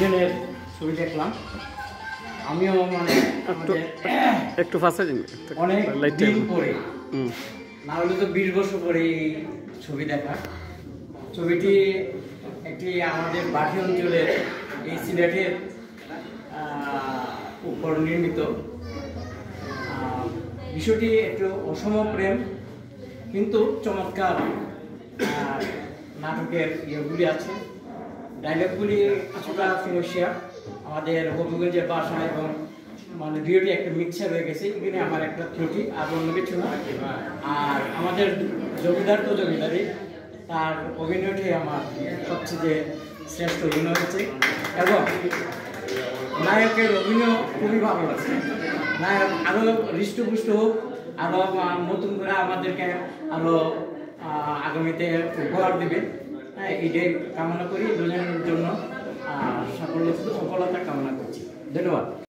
দুজনের ছবি দেখলাম। আমিও মানে একটু ফাঁসে অনেক দিন পরে, না হলে তো 20 বছর পরে এই ছবি দেখা। ছবিটি একটি আমাদের বাঠি অঞ্চলের এই সিলেটের উপর নির্মিত। বিষয়টি একটু অসম প্রেম, কিন্তু চমৎকার নাটকের ইয়েগুলি আছে। ডায়লগগুলি কিছুটা সমস্যা, আমাদের হবিগঞ্জের ভাষা এবং মানে ভিডিওটি একটা মিক্সার হয়ে গেছে। এখানে আমার একটা ত্রুটি, আর অন্য কিছু না। আর আমাদের জমিদার তো জমিদারি, তার অভিনয়টি আমার সবচেয়ে শ্রেষ্ঠ অভিনয় হচ্ছে, এবং নায়কের অভিনয় খুবই ভালো লাগছে। নায়ক আরও হৃষ্টপুষ্ট হোক, আরও নতুন করে আমাদেরকে আরও আগামীতে উপহার দেবে, এটাই কামনা করি। দুজনের জন্য সফলতা কামনা করছি। ধন্যবাদ।